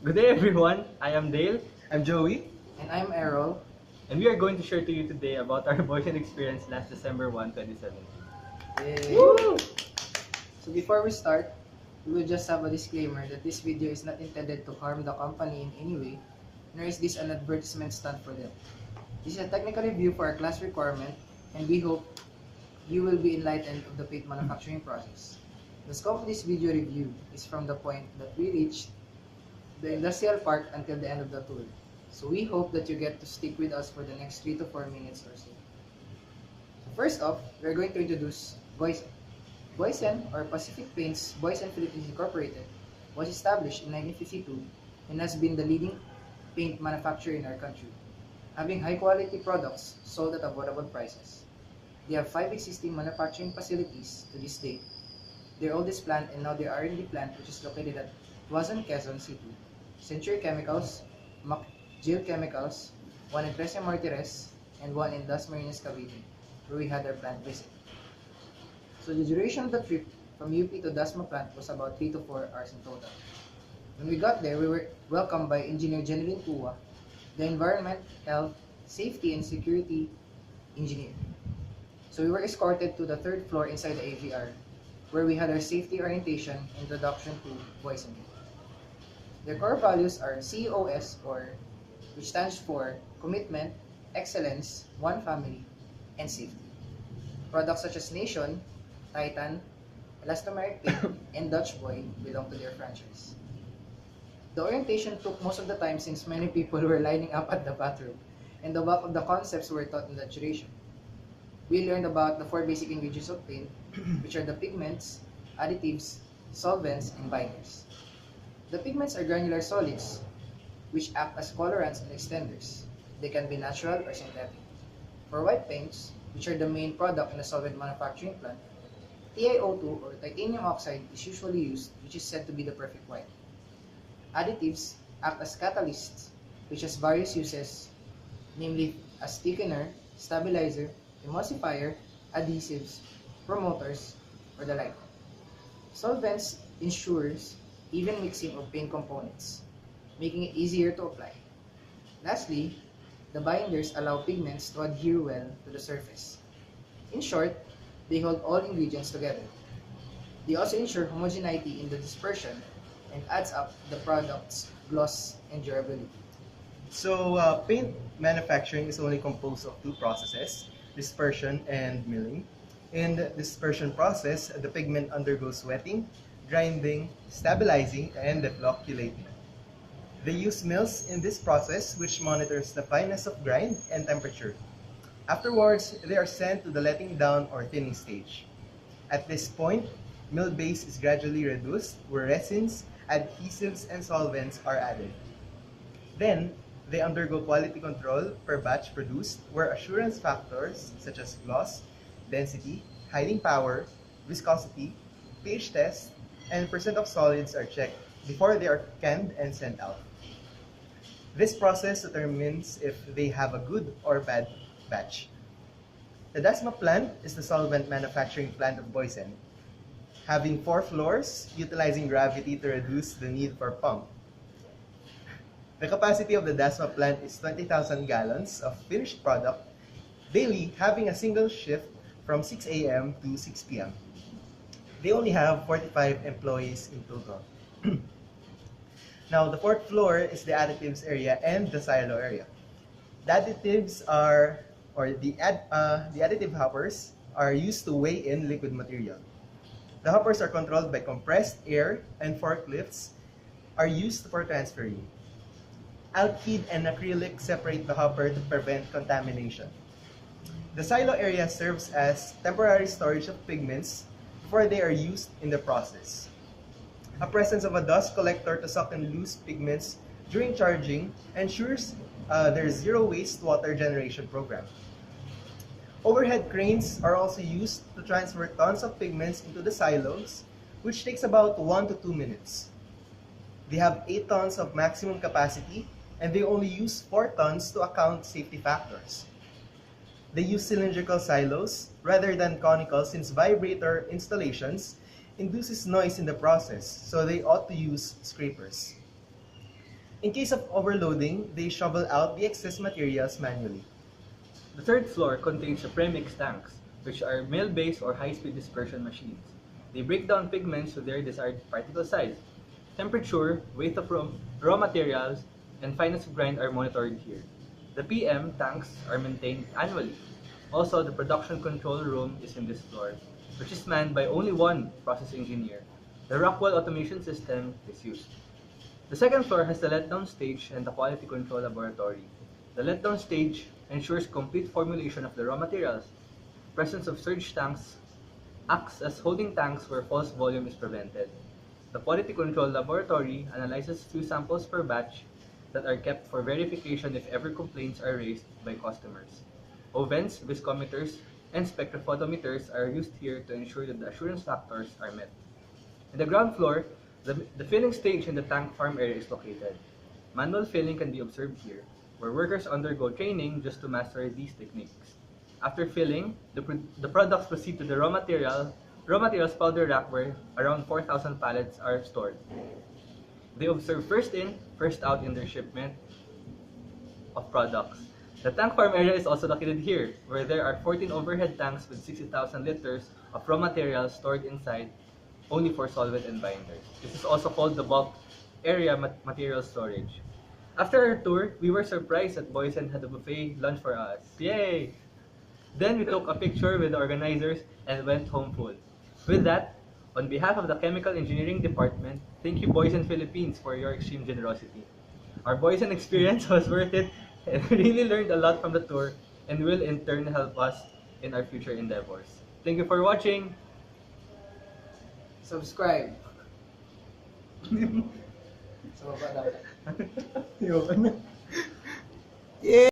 Good day everyone, I am Dale I'm Joey. And I'm Errol. and we are going to share to you today about our boyfriend experience last December 1, 2017. Yay! Woo! So before we start, we will just have a disclaimer that this video is not intended to harm the company in any way, nor is this an advertisement stunt for them. This is a technical review for our class requirement, and we hope you will be enlightened of the paint manufacturing process. The scope of this video review is from the point that we reached the industrial park until the end of the tour. So we hope that you get to stick with us for the next 3 to 4 minutes or so. First off, we're going to introduce Boysen. Boysen, or Pacific Paints Boysen Philippines Incorporated, was established in 1952 and has been the leading paint manufacturer in our country, having high-quality products sold at affordable prices. They have 5 existing manufacturing facilities to this day. Their oldest plant and now their R&D plant, which is located at Tuazon, Quezon City, Century Chemicals, McGill Chemicals, one in Trece Martires, and one in Das Marinas, Cavite, where we had our plant visit. So the duration of the trip from UP to Dasma plant was about 3 to 4 hours in total. When we got there, we were welcomed by Engineer Jeneline Tua, the Environment, Health, Safety, and Security Engineer. So we were escorted to the third floor inside the AVR, where we had our safety orientation introduction to Boysen. Their core values are COS, which stands for Commitment, Excellence, One Family, and Safety. Products such as Nation, Titan, Elastomeric Paint, and Dutch Boy belong to their franchise. The orientation took most of the time since many people were lining up at the bathroom, and the bulk of the concepts were taught in that duration. We learned about the 4 basic ingredients of paint, which are the pigments, additives, solvents, and binders. The pigments are granular solids, which act as colorants and extenders. They can be natural or synthetic. For white paints, which are the main product in a solvent manufacturing plant, TiO2 or titanium oxide is usually used, which is said to be the perfect white. Additives act as catalysts, which has various uses, namely as thickener, stabilizer, emulsifier, adhesives, promoters, or the like. Solvents ensures even mixing of paint components, making it easier to apply. Lastly, the binders allow pigments to adhere well to the surface. In short, they hold all ingredients together. They also ensure homogeneity in the dispersion and adds up the product's gloss and durability. Paint manufacturing is only composed of 2 processes, dispersion and milling. In the dispersion process, the pigment undergoes wetting, grinding, stabilizing, and deflocculating. They use mills in this process, which monitors the fineness of grind and temperature. Afterwards, they are sent to the letting down or thinning stage. At this point, mill base is gradually reduced, where resins, adhesives, and solvents are added. Then, they undergo quality control per batch produced, where assurance factors such as gloss, density, hiding power, viscosity, pH test, and percent of solids are checked before they are canned and sent out. This process determines if they have a good or bad batch. The Dasma plant is the solvent manufacturing plant of Boysen, having 4 floors, utilizing gravity to reduce the need for pump. The capacity of the Dasma plant is 20,000 gallons of finished product daily, having a single shift from 6 a.m. to 6 p.m. They only have 45 employees in total. Now, the 4th floor is the additives area and the silo area. The additives are, or the additive hoppers are used to weigh in liquid material. The hoppers are controlled by compressed air, and forklifts are used for transferring. Alkyd and acrylic separate the hopper to prevent contamination. The silo area serves as temporary storage of pigments before they are used in the process. A presence of a dust collector to suck in loose pigments during charging ensures their zero wastewater generation program. Overhead cranes are also used to transfer tons of pigments into the silos, which takes about 1 to 2 minutes. They have 8 tons of maximum capacity, and they only use 4 tons to account safety factors. They use cylindrical silos rather than conical, since vibrator installations induces noise in the process, so they ought to use scrapers. In case of overloading, they shovel out the excess materials manually. The third floor contains the premix tanks, which are mill-based or high-speed dispersion machines. They break down pigments to their desired particle size. Temperature, weight of raw materials, and fineness of grind are monitored here. The PM tanks are maintained annually. Also, the production control room is in this floor, which is manned by only one process engineer. The Rockwell automation system is used. The second floor has the letdown stage and the quality control laboratory. The letdown stage ensures complete formulation of the raw materials. Presence of surge tanks acts as holding tanks where false volume is prevented. The quality control laboratory analyzes few samples per batch that are kept for verification if ever complaints are raised by customers. Ovens, viscometers, and spectrophotometers are used here to ensure that the assurance factors are met. In the ground floor, the filling stage in the tank farm area is located. Manual filling can be observed here, where workers undergo training just to master these techniques. After filling, the products proceed to the raw materials powder rack where around 4,000 pallets are stored. They observe first in, first out in their shipment of products. The tank farm area is also located here, where there are 14 overhead tanks with 60,000 liters of raw materials stored inside only for solvent and binders. This is also called the bulk area material storage. After our tour, we were surprised that Boysen had a buffet lunch for us. Yay! Then we took a picture with the organizers and went home full. With that, on behalf of the Chemical Engineering Department, thank you Boysen Philippines for your extreme generosity. Our Boysen experience was worth it and we really learned a lot from the tour and will in turn help us in our future endeavors. Thank you for watching! Subscribe. Sa baba dapat. Ayoko na.